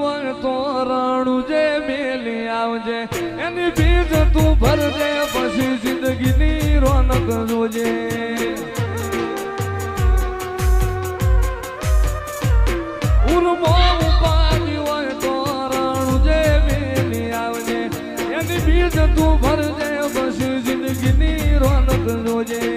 હોય તો રણું જે મેલી આવજે એની બીજ તું ભરજે પછી જિંદગીની રોનક જોજે ઉર્મો ઉપાડી હોય તો રણું જે મેલી આવજે એની બીજ તું ભરજે પછી જિંદગીની રોનક જોજે